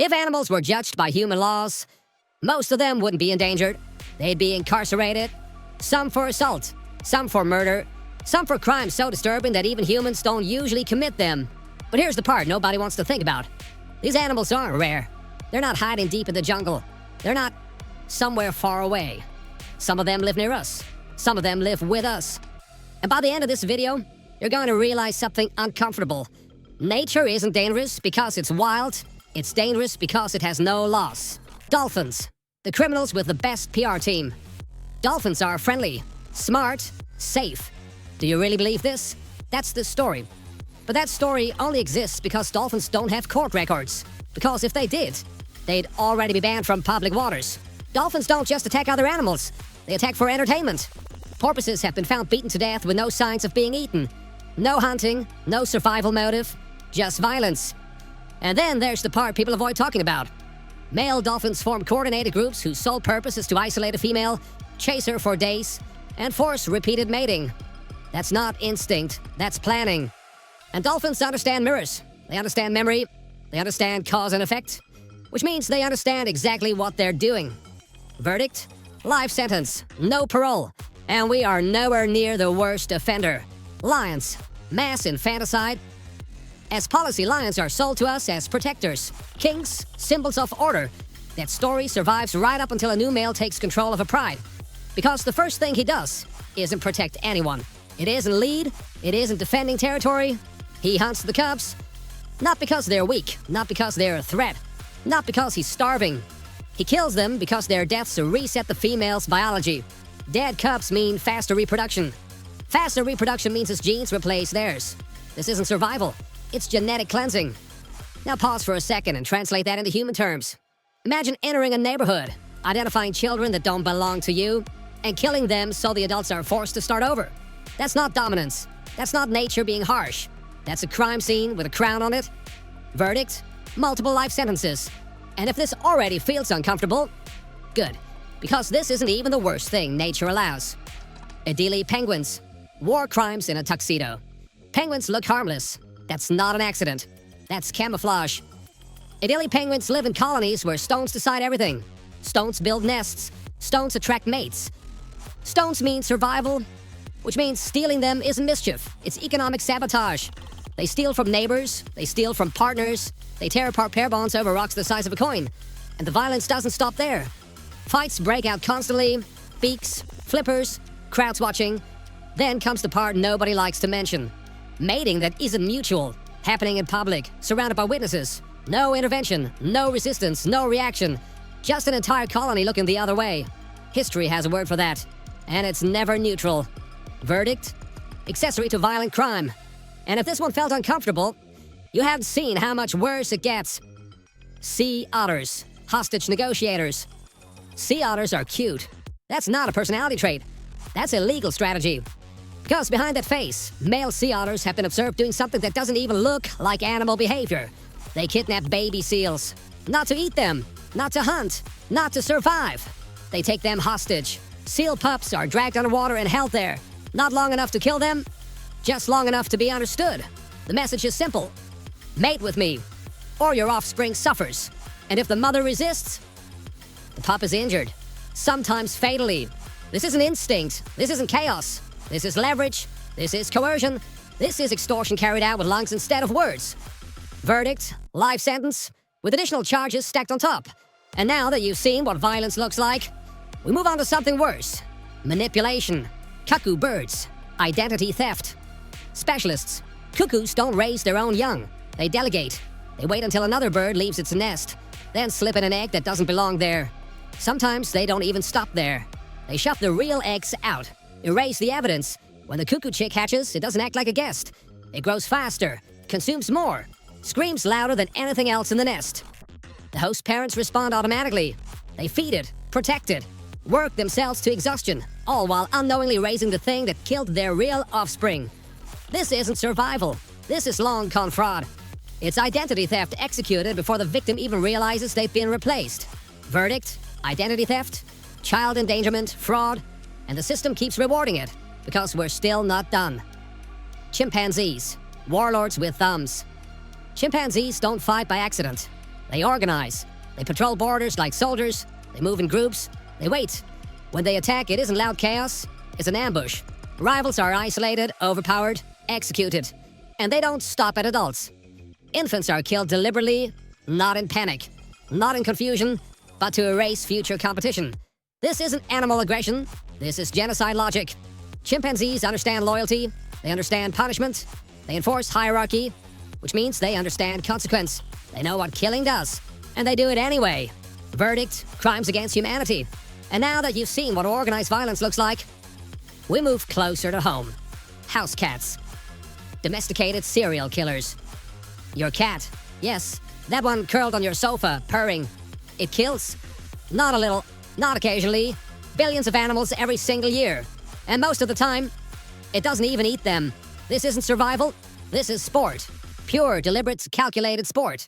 If animals were judged by human laws, most of them wouldn't be endangered. They'd be incarcerated, some for assault, some for murder, some for crimes so disturbing that even humans don't usually commit them. But here's the part nobody wants to think about. These animals aren't rare. They're not hiding deep in the jungle. They're not somewhere far away. Some of them live near us. Some of them live with us. And by the end of this video, you're going to realize something uncomfortable. Nature isn't dangerous because it's wild. It's dangerous because it has no laws. Dolphins, the criminals with the best PR team. Dolphins are friendly, smart, safe. Do you really believe this? That's the story. But that story only exists because dolphins don't have court records. Because if they did, they'd already be banned from public waters. Dolphins don't just attack other animals. They attack for entertainment. Porpoises have been found beaten to death with no signs of being eaten. No hunting, no survival motive, just violence. And then there's the part people avoid talking about. Male dolphins form coordinated groups whose sole purpose is to isolate a female, chase her for days, and force repeated mating. That's not instinct, that's planning. And dolphins understand mirrors. They understand memory. They understand cause and effect, which means they understand exactly what they're doing. Verdict? Life sentence, no parole. And we are nowhere near the worst offender. Lions, mass infanticide. As policy, lions are sold to us as protectors, kings, symbols of order. That story survives right up until a new male takes control of a pride. Because the first thing he does isn't protect anyone. It isn't lead, it isn't defending territory. He hunts the cubs, not because they're weak, not because they're a threat, not because he's starving. He kills them because their deaths reset the female's biology. Dead cubs mean faster reproduction. Faster reproduction means his genes replace theirs. This isn't survival, it's genetic cleansing. Now pause for a second and translate that into human terms. Imagine entering a neighborhood, identifying children that don't belong to you, and killing them so the adults are forced to start over. That's not dominance. That's not nature being harsh. That's a crime scene with a crown on it. Verdict? Multiple life sentences. And if this already feels uncomfortable, good. Because this isn't even the worst thing nature allows. Adelie penguins. War crimes in a tuxedo. Penguins look harmless. That's not an accident. That's camouflage. Adelie penguins live in colonies where stones decide everything. Stones build nests. Stones attract mates. Stones mean survival, which means stealing them isn't mischief. It's economic sabotage. They steal from neighbors. They steal from partners. They tear apart pair bonds over rocks the size of a coin. And the violence doesn't stop there. Fights break out constantly. Beaks, flippers, crowds watching. Then comes the part nobody likes to mention. Mating that isn't mutual. Happening in public, surrounded by witnesses. No intervention, no resistance, no reaction. Just an entire colony looking the other way. History has a word for that. And it's never neutral. Verdict? Accessory to violent crime. And if this one felt uncomfortable, you haven't seen how much worse it gets. Sea otters. Hostage negotiators. Sea otters are cute. That's not a personality trait. That's a legal strategy. Because behind that face, male sea otters have been observed doing something that doesn't even look like animal behavior. They kidnap baby seals. Not to eat them. Not to hunt. Not to survive. They take them hostage. Seal pups are dragged underwater and held there. Not long enough to kill them, just long enough to be understood. The message is simple. Mate with me, or your offspring suffers. And if the mother resists, the pup is injured, sometimes fatally. This isn't instinct. This isn't chaos. This is leverage. This is coercion. This is extortion carried out with lungs instead of words. Verdict, life sentence, with additional charges stacked on top. And now that you've seen what violence looks like, we move on to something worse. Manipulation, cuckoo birds, identity theft. Specialists, cuckoos don't raise their own young. They delegate. They wait until another bird leaves its nest, then slip in an egg that doesn't belong there. Sometimes they don't even stop there. They shove the real eggs out, erase the evidence. When the cuckoo chick hatches, it doesn't act like a guest. It grows faster, consumes more, screams louder than anything else in the nest. The host parents respond automatically. They feed it, protect it, work themselves to exhaustion, all while unknowingly raising the thing that killed their real offspring. This isn't survival. This is long-con fraud. It's identity theft executed before the victim even realizes they've been replaced. Verdict, identity theft, child endangerment, fraud, and the system keeps rewarding it because we're still not done. Chimpanzees, warlords with thumbs. Chimpanzees don't fight by accident. They organize. They patrol borders like soldiers. They move in groups. They wait. When they attack, it isn't loud chaos. It's an ambush. Rivals are isolated, overpowered, executed. And they don't stop at adults. Infants are killed deliberately, not in panic, not in confusion, but to erase future competition. This isn't animal aggression. This is genocide logic. Chimpanzees understand loyalty. They understand punishment. They enforce hierarchy, which means they understand consequence. They know what killing does, and they do it anyway. Verdict: crimes against humanity. And now that you've seen what organized violence looks like, we move closer to home. House cats. Domesticated serial killers. Your cat. Yes, that one curled on your sofa, purring. It kills. Not a little, not occasionally. Billions of animals every single year. And most of the time, it doesn't even eat them. This isn't survival. This is sport. Pure, deliberate, calculated sport.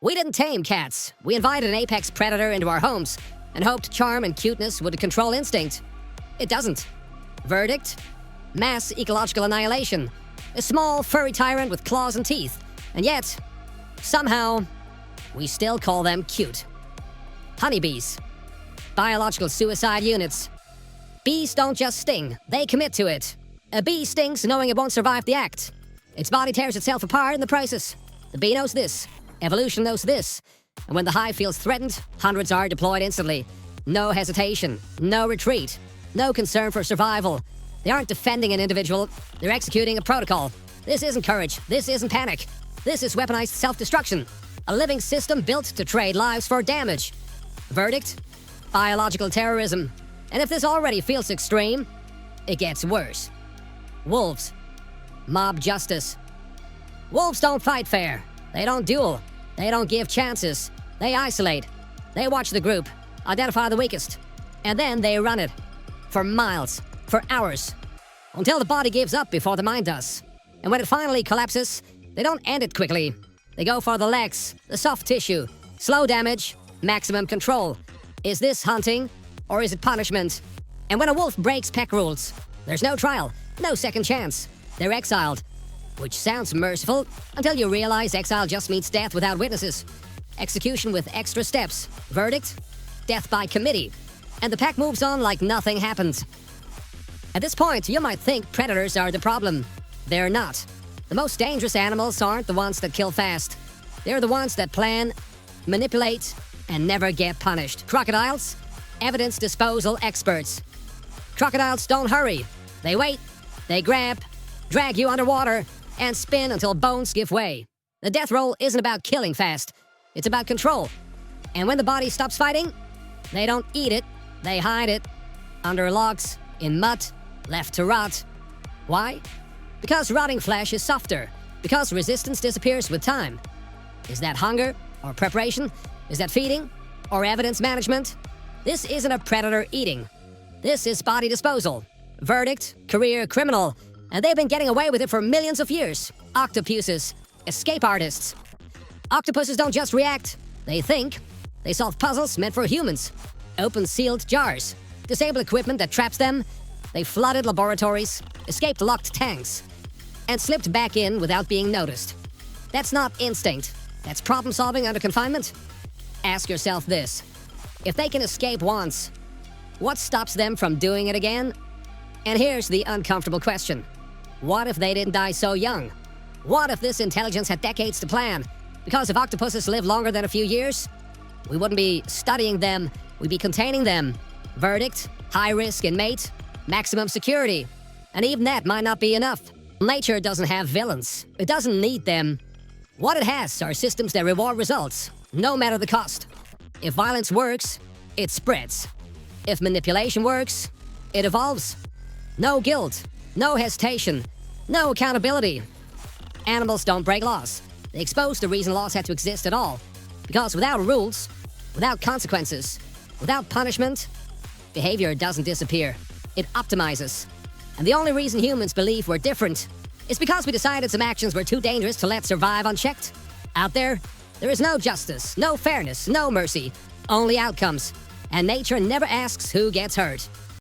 We didn't tame cats. We invited an apex predator into our homes and hoped charm and cuteness would control instinct. It doesn't. Verdict: mass ecological annihilation. A small, furry tyrant with claws and teeth. And yet, somehow, we still call them cute. Honeybees. Biological suicide units. Bees don't just sting, they commit to it. A bee stings knowing it won't survive the act. Its body tears itself apart in the process. The bee knows this. Evolution knows this. And when the hive feels threatened, hundreds are deployed instantly. No hesitation, no retreat, no concern for survival. They aren't defending an individual, they're executing a protocol. This isn't courage, this isn't panic. This is weaponized self-destruction. A living system built to trade lives for damage. Verdict: biological terrorism. And if this already feels extreme, it gets worse. Wolves. Mob justice. Wolves don't fight fair. They don't duel. They don't give chances. They isolate. They watch the group, identify the weakest, and then they run it. For miles, for hours, until the body gives up before the mind does. And when it finally collapses, they don't end it quickly. They go for the legs, the soft tissue, slow damage, maximum control. Is this hunting, or is it punishment? And when a wolf breaks pack rules, there's no trial, no second chance. They're exiled. Which sounds merciful until you realize exile just means death without witnesses. Execution with extra steps. Verdict: death by committee. And the pack moves on like nothing happened. At this point, you might think predators are the problem. They're not. The most dangerous animals aren't the ones that kill fast. They're the ones that plan, manipulate, and never get punished. Crocodiles? Evidence disposal experts. Crocodiles don't hurry. They wait, they grab, drag you underwater, and spin until bones give way. The death roll isn't about killing fast. It's about control. And when the body stops fighting, they don't eat it, they hide it. Under logs, in mud, left to rot. Why? Because rotting flesh is softer. Because resistance disappears with time. Is that hunger or preparation? Is that feeding or evidence management? This isn't a predator eating. This is body disposal. Verdict: career criminal. And they've been getting away with it for millions of years. Octopuses. Escape artists. Octopuses don't just react. They think. They solve puzzles meant for humans. Open sealed jars. Disable equipment that traps them. They flooded laboratories. Escaped locked tanks. And slipped back in without being noticed. That's not instinct. That's problem solving under confinement. Ask yourself this. If they can escape once, what stops them from doing it again? And here's the uncomfortable question. What if they didn't die so young? What if this intelligence had decades to plan? Because if octopuses live longer than a few years, we wouldn't be studying them, we'd be containing them. Verdict: high risk in mate, maximum security. And even that might not be enough. Nature doesn't have villains. It doesn't need them. What it has are systems that reward results, no matter the cost. If violence works, it spreads. If manipulation works, it evolves. No guilt, no hesitation, no accountability. Animals don't break laws. They expose the reason laws had to exist at all. Because without rules, without consequences, without punishment, behavior doesn't disappear. It optimizes. And the only reason humans believe we're different is because we decided some actions were too dangerous to let survive unchecked. Out there is no justice, no fairness, no mercy, only outcomes. And nature never asks who gets hurt.